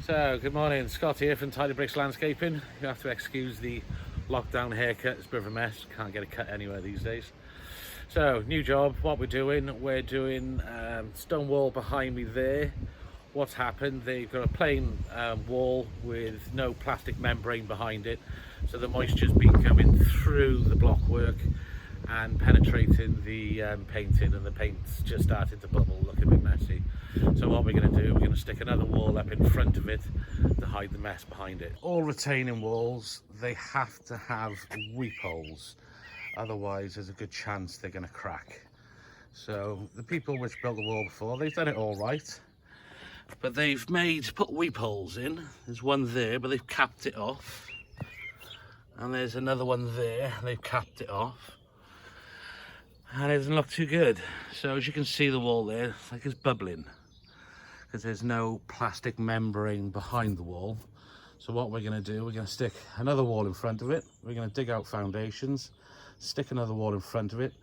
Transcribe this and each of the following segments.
So, good morning, Scott here from Untitled Landscaping. You have to excuse the lockdown haircut, it's a bit of a mess, can't get a cut anywhere these days. So, new job, what we're doing stone wall behind me there. What's happened, they've got a plain wall with no plastic membrane behind it, so the moisture's been coming through the block work and penetrating the painting, and the paint's just starting to bubble, look a bit messy. So what we're going to do, we're going to stick another wall up in front of it to hide the mess behind it. All retaining walls, they have to have weep holes, otherwise there's a good chance they're going to crack. So the people which built the wall before, they've done it all right, but they've put weep holes in. There's one there, but they've capped it off, and there's another one there, they've capped it off, and it doesn't look too good. So as you can see, the wall there, it's bubbling because there's no plastic membrane behind the wall. So what we're going to do, we're going to stick another wall in front of it. We're going to dig out foundations, stick another wall in front of it.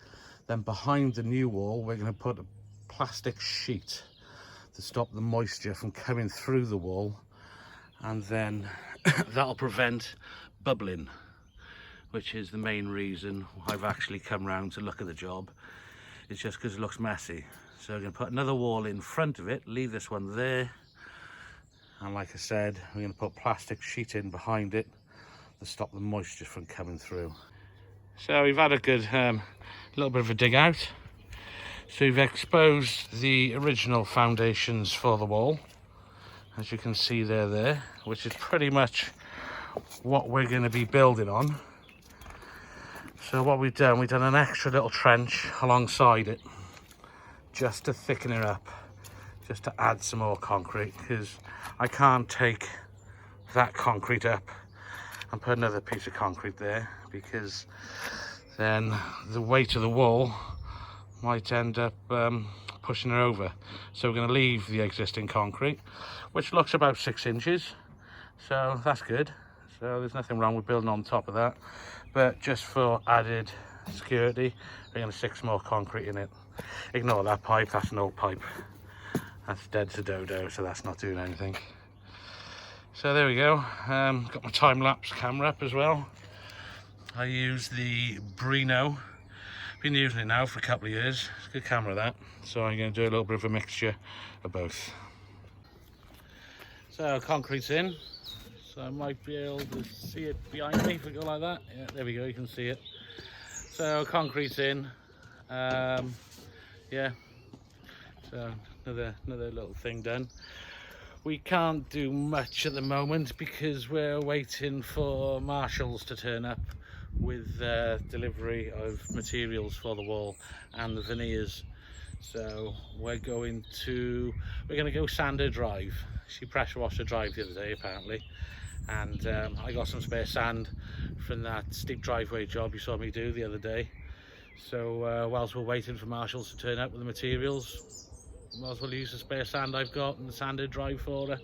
Then behind the new wall, we're going to put a plastic sheet to stop the moisture from coming through the wall, and then that'll prevent bubbling, which is the main reason I've actually come round to look at the job. It's just because it looks messy. So we're going to put another wall in front of it, leave this one there, and like I said, we're going to put plastic sheet in behind it to stop the moisture from coming through. So we've had a good little bit of a dig out. So we've exposed the original foundations for the wall, as you can see there, which is pretty much what we're going to be building on. So what we've done an extra little trench alongside it, just to thicken it up, just to add some more concrete, because I can't take that concrete up and put another piece of concrete there, because then the weight of the wall might end up pushing it over. So we're going to leave the existing concrete, which looks about 6 inches, so that's good. So there's nothing wrong with building on top of that, but just for added security, we're going to stick some more concrete in it. Ignore that pipe, that's an old pipe. That's dead to dodo, so that's not doing anything. So there we go. Got my time-lapse camera up as well. I use the Brino. Been using it now for a couple of years. It's a good camera, that. So I'm going to do a little bit of a mixture of both. So concrete's in. So I might be able to see it behind me if we go like that. Yeah, there we go, you can see it. So concrete's in. Yeah, so another little thing done. We can't do much at the moment because we're waiting for marshals to turn up with delivery of materials for the wall and the veneers. So we're going to go sand her drive. She pressure washed her drive the other day apparently, and I got some spare sand from that steep driveway job you saw me do the other day. So whilst we're waiting for marshals to turn up with the materials, might as well use the spare sand I've got and the sanded drive for her.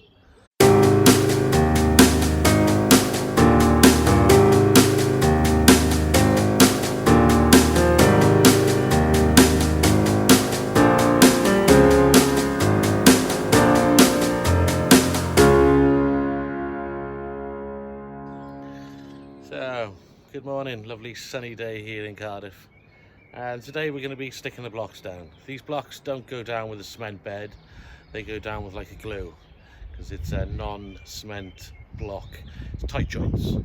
So, good morning, lovely sunny day here in Cardiff. And today we're going to be sticking the blocks down. These blocks don't go down with a cement bed, they go down with like a glue, because it's a non-cement block. It's tight joints.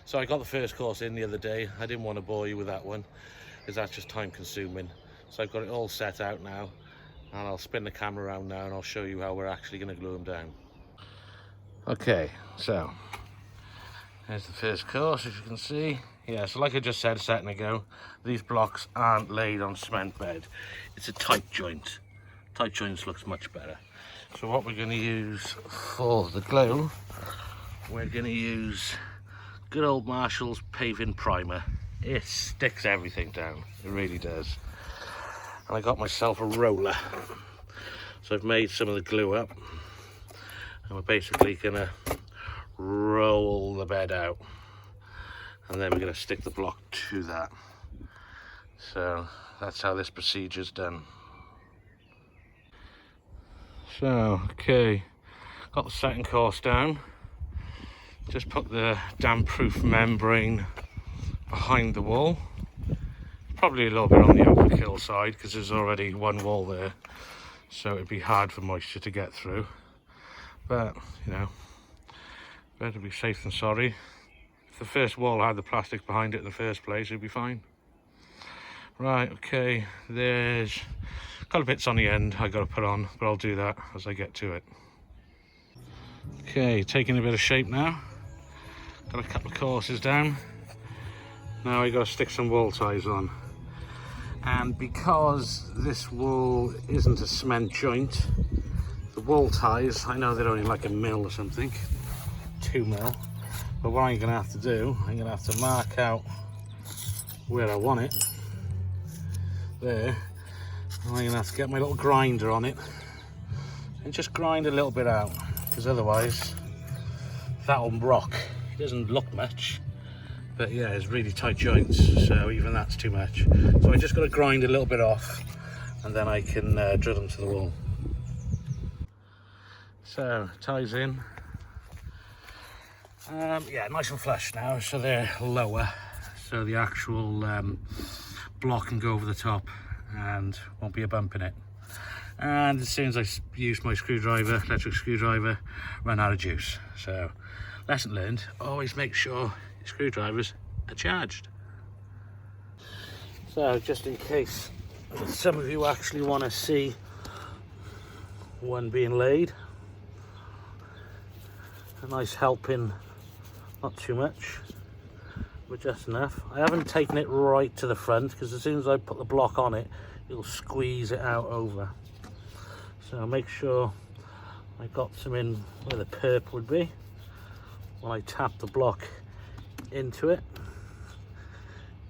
So I got the first course in the other day. I didn't want to bore you with that one, because that's just time consuming. So I've got it all set out now, and I'll spin the camera around now and I'll show you how we're actually going to glue them down. Okay, so there's the first course, as you can see. Yeah, so like I just said a second ago, these blocks aren't laid on cement bed. It's a tight joint. Tight joints looks much better. So what we're going to use for the glue, we're going to use good old Marshall's paving primer. It sticks everything down, it really does. And I got myself a roller. So I've made some of the glue up, and we're basically going to roll the bed out, and then we're going to stick the block to that. So that's how this procedure's done. So okay, Got the second course down. Just put the damp-proof membrane behind the wall. Probably a little bit on the overkill side because there's already one wall there, so it'd be hard for moisture to get through. But, you know, better be safe than sorry. If the first wall had the plastic behind it in the first place, it'd be fine. Right, okay, there's a couple of bits on the end I gotta put on, but I'll do that as I get to it. Okay, taking a bit of shape now. Got a couple of courses down. Now I gotta stick some wall ties on. And because this wall isn't a cement joint, the wall ties, I know they're only like 1 mil or something, 2 mil. But what I'm gonna have to do, I'm gonna have to mark out where I want it. There. And I'm gonna have to get my little grinder on it and just grind a little bit out, because otherwise that'll rock. It doesn't look much, but yeah, it's really tight joints, so even that's too much. So I just got to grind a little bit off, and then I can drill them to the wall. So ties in. Yeah, nice and flush now, so they're lower, so the actual block can go over the top and won't be a bump in it. And as soon as I use my screwdriver, electric screwdriver, run out of juice. So lesson learned, always make sure your screwdrivers are charged. So just in case some of you actually want to see one being laid, a nice helping, not too much, but just enough. I haven't taken it right to the front because as soon as I put the block on it, it'll squeeze it out over. So make sure I got some in where the perp would be when I tap the block into it.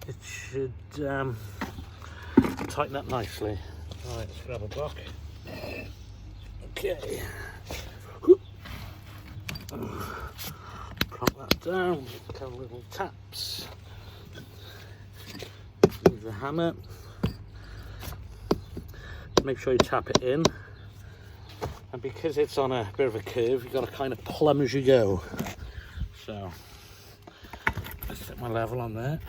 It should tighten up nicely. All right, let's grab a block. Okay. Prop that down, a couple little taps. Use the hammer. Make sure you tap it in. And because it's on a bit of a curve, you've got to kind of plumb as you go. So, let's set my level on there.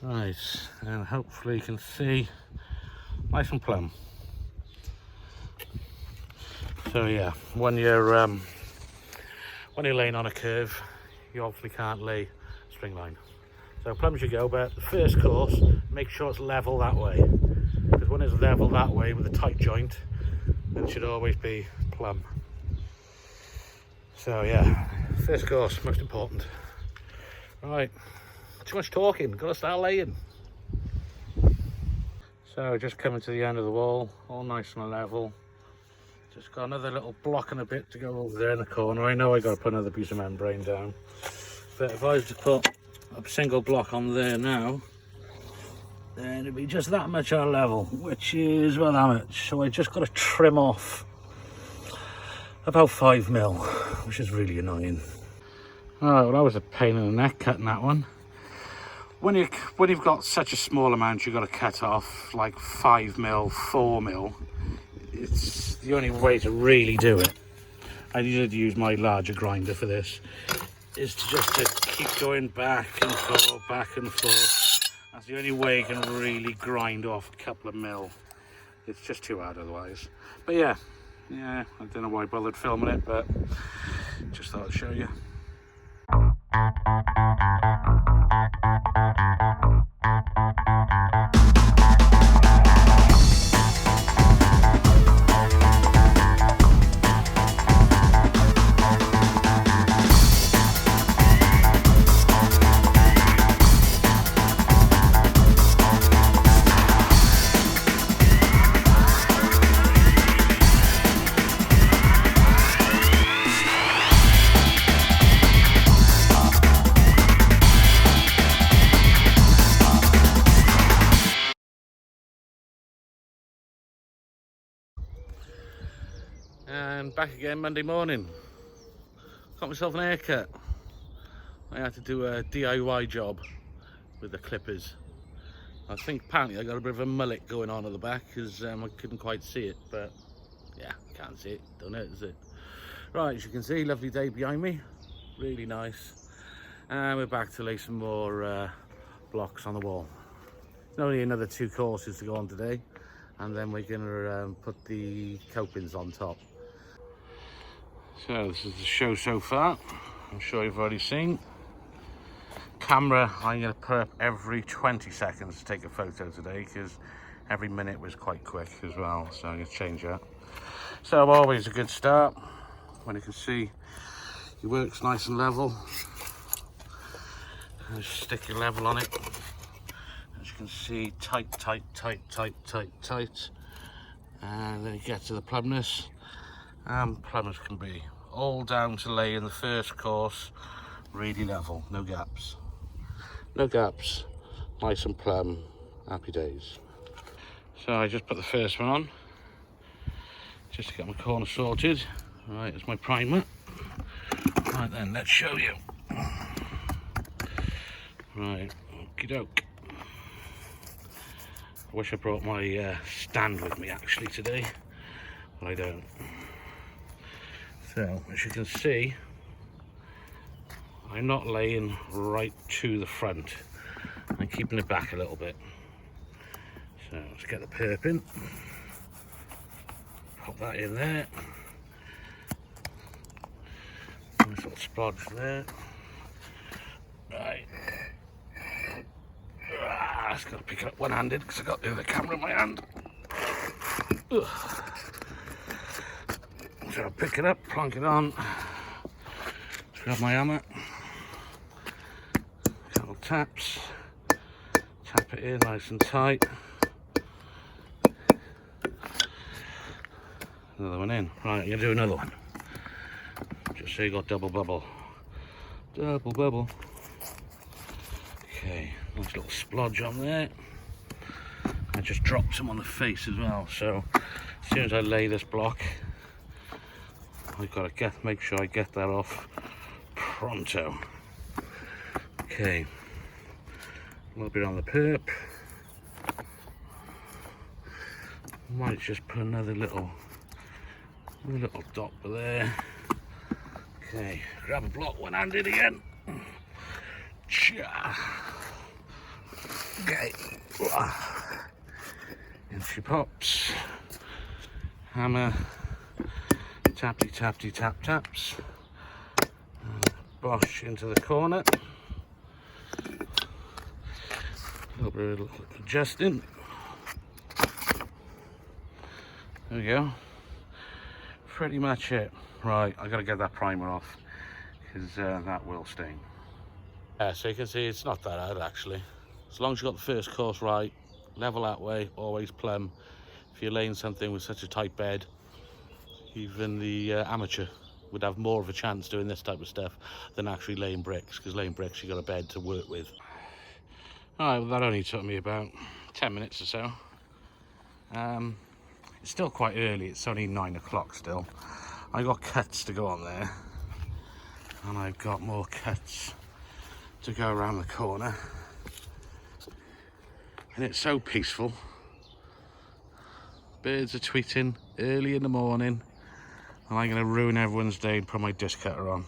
Right, and hopefully you can see nice and plumb. So yeah, when you're laying on a curve, you obviously can't lay string line. So plumb as you go, but the first course, make sure it's level that way. Because when it's level that way with a tight joint, then it should always be plumb. So yeah, first course, most important. Right, too much talking, gotta start laying. So just coming to the end of the wall, all nice and level. Just got another little block and a bit to go over there in the corner. I know I got to put another piece of membrane down, but if I was to put a single block on there now, then it'd be just that much out of level, which is about that much. So I just got to trim off about 5 mil, which is really annoying. Alright, well that was a pain in the neck cutting that one. When you've got such a small amount, you've got to cut off like 5 mil, 4 mil. It's the only way to really do it. I needed to use my larger grinder for this, is to just to keep going back and forth, back and forth. That's the only way you can really grind off a couple of mil. It's just too hard otherwise. But yeah, I don't know why I bothered filming it, but just thought I'd show you. And back again Monday morning. Got myself an haircut. I had to do a DIY job with the clippers. I think apparently I got a bit of a mullet going on at the back because I couldn't quite see it, but yeah, Can't see it, don't it, is it? Right, as you can see, lovely day behind me, really nice. And we're back to lay some more blocks on the wall. There's only another 2 courses to go on today, and then we're going to put the copings on top. So this is the show so far. I'm sure you've already seen. Camera, I'm going to put up every 20 seconds to take a photo today, because every minute was quite quick as well, so I'm going to change that. So always a good start when you can see your work's nice and level. Just stick your level on it. As you can see, tight, and then you get to the plumbness. Plumbness can be all down to lay in the first course, really level, no gaps. No gaps, nice and plumb, happy days. So I just put the first one on, just to get my corner sorted. Right, it's my primer. Right then, let's show you. Right, okie doke. I wish I brought my stand with me actually today, but I don't. So, as you can see, I'm not laying right to the front. I'm keeping it back a little bit. So, let's get the perp in. Pop that in there. Nice little splodge there. Right. I just got to pick it up one-handed because I got the other camera in my hand. Ugh. So I'll pick it up, plonk it on, grab my hammer, couple taps, tap it in nice and tight. Another one in. Right, I'm going to do another one. Just so you got double bubble. Double bubble. Okay, nice little splodge on there. I just dropped some on the face as well, so as soon as I lay this block, I've got to make sure I get that off pronto. Okay, a little bit on the perp. Might just put another little dot there. Okay, grab a block one-handed again. Okay, in she pops. Hammer. Tappy tap taps. Bosh into the corner. A little bit of adjusting. There we go. Pretty much it. Right, I gotta get that primer off because that will stain. So you can see it's not that hard actually. As long as you got the first course right, level that way, always plumb. If you're laying something with such a tight bed, even the amateur would have more of a chance doing this type of stuff than actually laying bricks, because laying bricks you've got a bed to work with. Alright, well that only took me about 10 minutes or so. It's still quite early, it's only 9 o'clock still. I got cuts to go on there, and I've got more cuts to go around the corner. And it's so peaceful. Birds are tweeting early in the morning, and I'm going to ruin everyone's day and put my disc cutter on.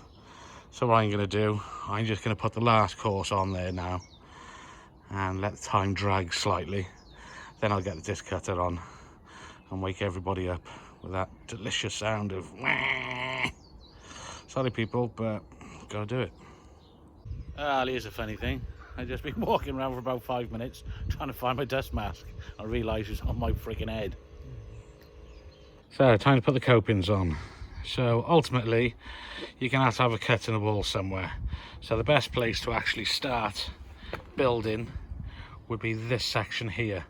So what I'm going to do, I'm just going to put the last course on there now and let the time drag slightly. Then I'll get the disc cutter on and wake everybody up with that delicious sound of wah. Sorry people, but gotta do it. Here's a funny thing. I've just been walking around for about 5 minutes trying to find my dust mask. I realise it's on my freaking head. So, time to put the copings on. So, ultimately, you're going to have a cut in the wall somewhere. So, the best place to actually start building would be this section here.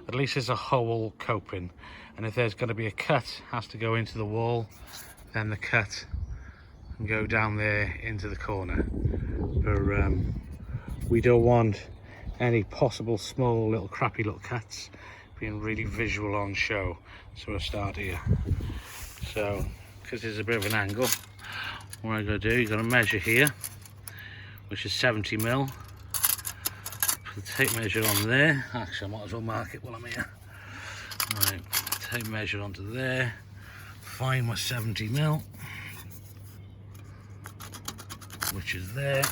At least there's a whole coping. And if there's going to be a cut, it has to go into the wall, then the cut and go down there into the corner. But we don't want any possible small little crappy little cuts being really visual on show. So we'll start here. So, because there's a bit of an angle, what I'm going to do, you're going to measure here, which is 70 mil. Put the tape measure on there. Actually, I might as well mark it while I'm here. Right, tape measure onto there. find my 70mm, which is there,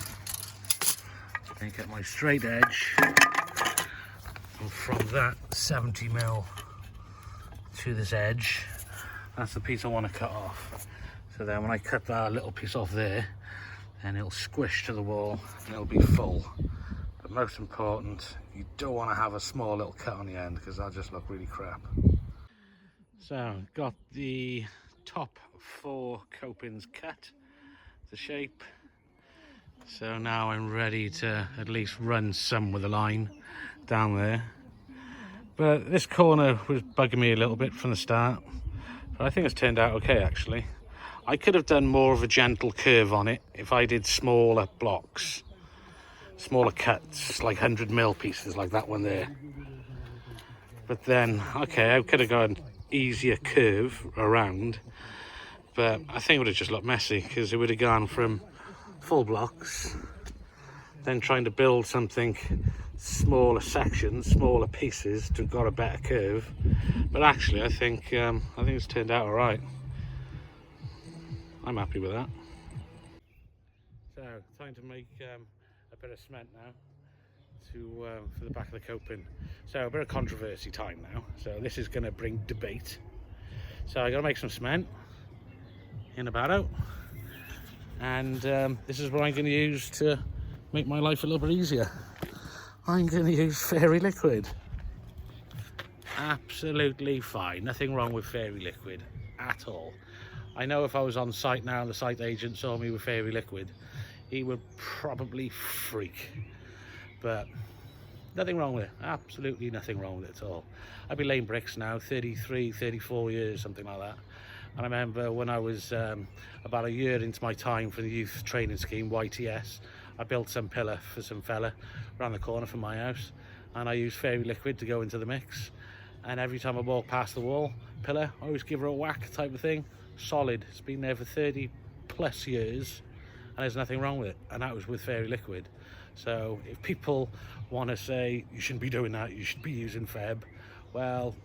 and get my straight edge, and from that 70mm to this edge, that's the piece I want to cut off. So then when I cut that little piece off there, then it'll squish to the wall and it'll be full. But most important, you don't want to have a small little cut on the end, because that'll just look really crap. So got the top 4 copings cut to shape. So now I'm ready to at least run some with a line down there. But this corner was bugging me a little bit from the start. But I think it's turned out okay, actually. I could have done more of a gentle curve on it if I did smaller blocks. Smaller cuts, like 100mm pieces, like that one there. But then, okay, I could have gone easier curve around. But I think it would have just looked messy, because it would have gone from full blocks, then trying to build something smaller sections, smaller pieces to got a better curve. But actually I think it's turned out all right. I'm happy with that. So time to make a bit of cement now for the back of the coping. So a bit of controversy time now, so this is going to bring debate. So I got to make some cement in a barrow, and this is what I'm going to use to make my life a little bit easier. I'm going to use fairy liquid. Absolutely fine, nothing wrong with fairy liquid at all. I know if I was on site now and the site agent saw me with fairy liquid, he would probably freak. But nothing wrong with it, absolutely nothing wrong with it at all. I've been laying bricks now 33, 34 years, something like that. And I remember when I was about a year into my time for the youth training scheme, YTS, I built some pillar for some fella around the corner from my house, and I used fairy liquid to go into the mix. And every time I walk past the wall pillar, I always give her a whack type of thing. Solid. It's been there for 30 plus years and there's nothing wrong with it, and that was with fairy liquid. So if people want to say you shouldn't be doing that, you should be using Feb, well,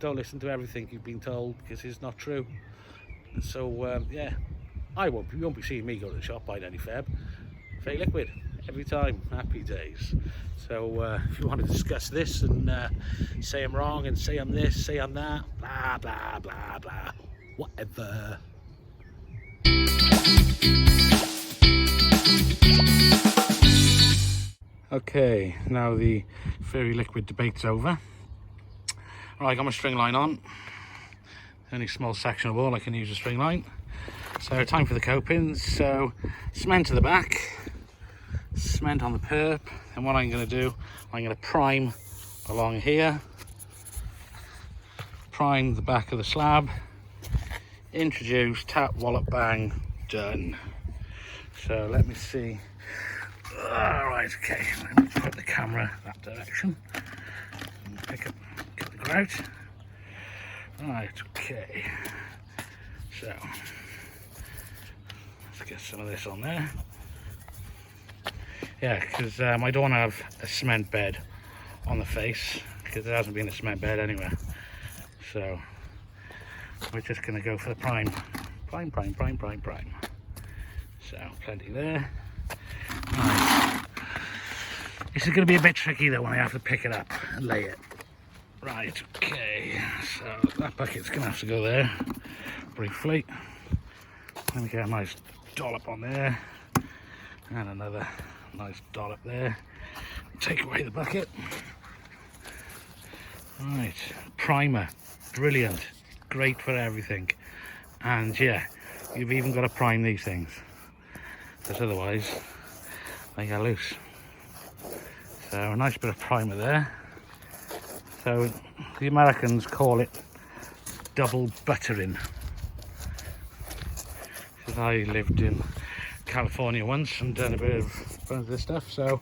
don't listen to everything you've been told, because it's not true. So yeah, you won't be seeing me go to the shop buying any Feb. Fairy liquid every time. Happy days. So if you want to discuss this and say I'm wrong and say I'm this, say I'm that, blah blah blah blah, whatever. Okay, now the fairy liquid debate's over. Right, I got my string line on. Only small section of wall I can use a string line. So time for the copings. So cement to the back, cement on the perp, and what I'm going to do, I'm going to prime along here, prime the back of the slab, introduce, tap, wallop, bang, done. So let me see. Alright, okay, let me put the camera that direction and pick up, get the grout. Right, okay, so let's get some of this on there. Yeah, because I don't want to have a cement bed on the face, because there hasn't been a cement bed anywhere. So we're just going to go for the prime. Prime. So plenty there. Right. This is going to be a bit tricky though when I have to pick it up and lay it. Right, okay, so that bucket's going to have to go there briefly. Let me get a nice dollop on there, and another nice dollop there. Take away the bucket. Right, primer, brilliant, great for everything. And yeah, you've even got to prime these things, because otherwise they get loose. So a nice bit of primer there. So the Americans call it double buttering, because I lived in California once and done a bit of this stuff. So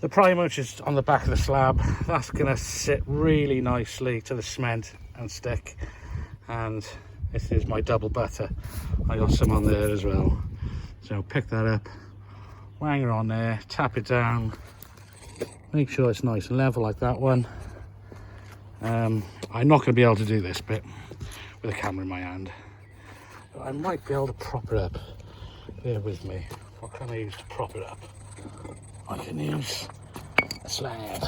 the primer, which is on the back of the slab, that's going to sit really nicely to the cement and stick. And this is my double butter. I got some on there as well. So pick that up, wang her on there, tap it down, make sure it's nice and level like that one. I'm not going to be able to do this bit with a camera in my hand. But I might be able to prop it up. Bear with me. What can I use to prop it up? I can use a slab.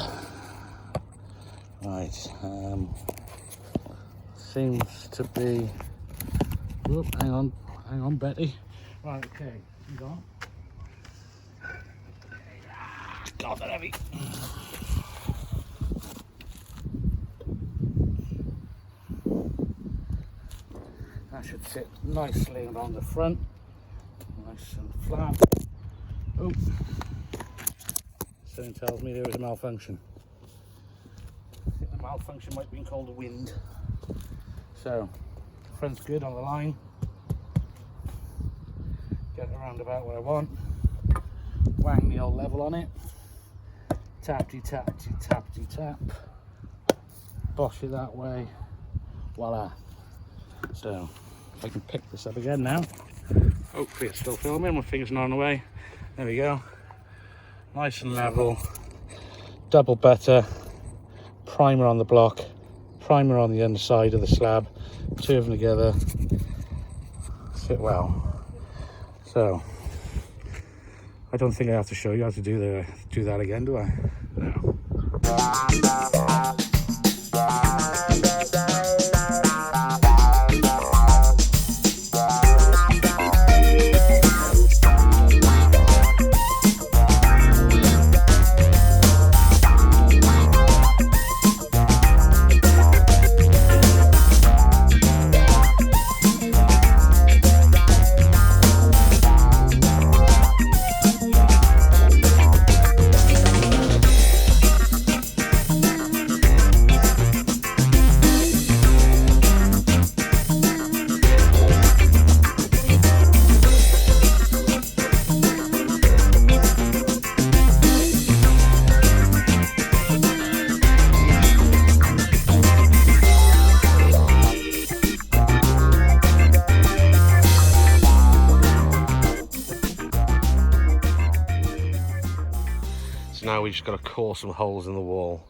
Right, seems to be, whoop, hang on Betty. Right, okay, she's on. God, they're heavy. That should sit nicely along the front, nice and flat. Oh, something tells me there was a malfunction. I think the malfunction might be called the wind. So, front's good on the line. Get around about where I want. Wang the old level on it. Tappy tappy tappy tap. Bosh it that way. Voila. So, if I can pick this up again now. Hopefully it's still filming, my finger's not on the way. There we go. Nice and level. Double butter. Primer on the block. Primer on the underside of the slab. Two of them together. Fit well. So, I don't think I have to show you how to do that again, do I? No. Now we just got to core some holes in the wall.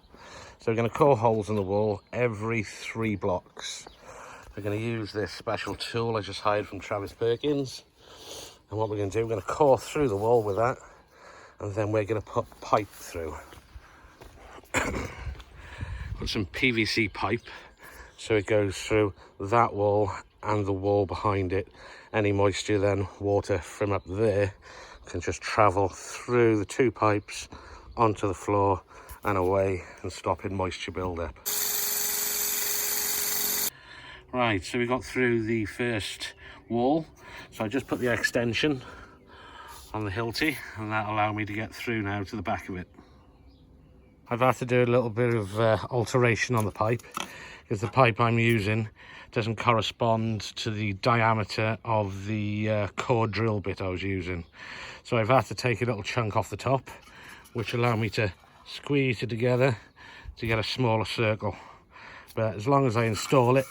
So we're going to core holes in the wall every 3 blocks. We're going to use this special tool I just hired from Travis Perkins. And what we're going to do, we're going to core through the wall with that. And then we're going to put pipe through. Put some PVC pipe so it goes through that wall and the wall behind it. Any moisture then, water from up there, can just travel through the 2 pipes onto the floor and away and stopping moisture build-up. Right, so we got through the first wall. So I just put the extension on the hilty and that allowed me to get through now to the back of it. I've had to do a little bit of alteration on the pipe because the pipe I'm using doesn't correspond to the diameter of the core drill bit I was using. So I've had to take a little chunk off the top, which allow me to squeeze it together to get a smaller circle. But as long as I install it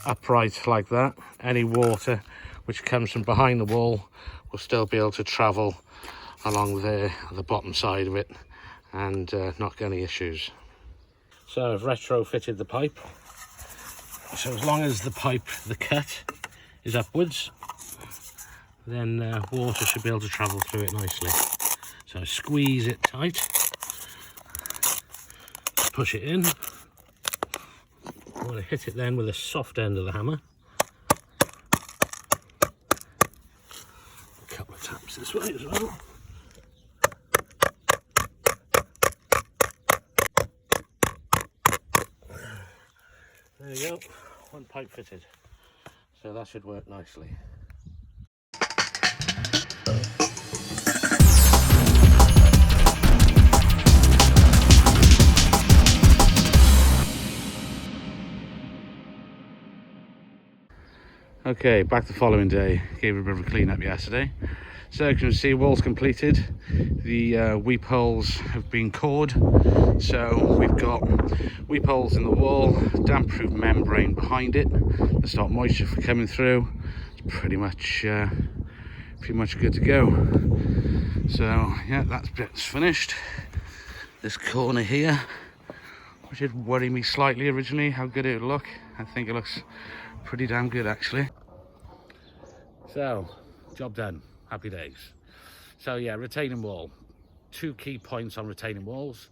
upright like that, any water which comes from behind the wall will still be able to travel along there, the bottom side of it, and not get any issues. So I've retrofitted the pipe. So as long as the cut is upwards, then water should be able to travel through it nicely. So squeeze it tight, push it in. I'm going to hit it then with the soft end of the hammer. A couple of taps this way as well. There you go, 1 pipe fitted. So that should work nicely. Okay, back the following day. Gave it a bit of a clean up yesterday. So you can see wall's completed. The weep holes have been cored. So we've got weep holes in the wall, damp-proof membrane behind it to stop moisture from coming through. It's pretty much good to go. So yeah, that bit's finished. This corner here which did worry me slightly originally, how good it would look. I think it looks pretty damn good actually. So, job done, happy days. So yeah, retaining wall. 2 key points on retaining walls.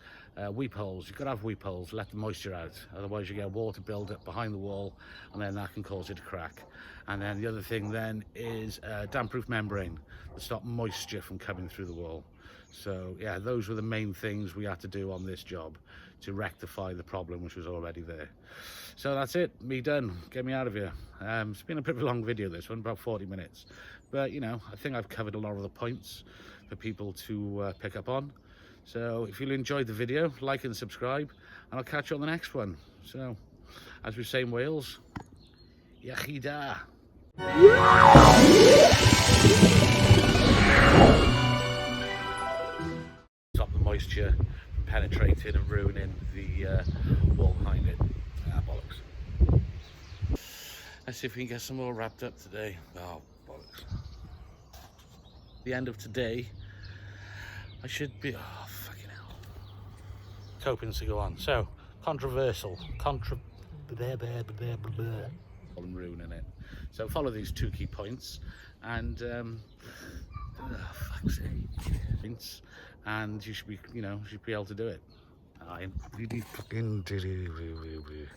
Weep holes, you've got to have weep holes, let the moisture out, otherwise you get water build up behind the wall and then that can cause it to crack. And then the other thing then is damp proof membrane to stop moisture from coming through the wall. So yeah, those were the main things we had to do on this job to rectify the problem which was already there. So that's it, me done, get me out of here. It's been a bit of a long video this one, about 40 minutes, but you know, I think I've covered a lot of the points for people to pick up on. So if you enjoyed the video, like and subscribe, and I'll catch you on the next one. So, as we say in Wales, Iechyd stop the moisture from penetrating and ruining the wall behind it. Ah, bollocks. Let's see if we can get some more wrapped up today. Oh, bollocks. The end of today, I should be, oh fucking hell, hoping to go on. So, controversial, I'm ruining it. So follow these 2 key points and fuck's sake, and you should be, you know, you should be able to do it. I really fucking do.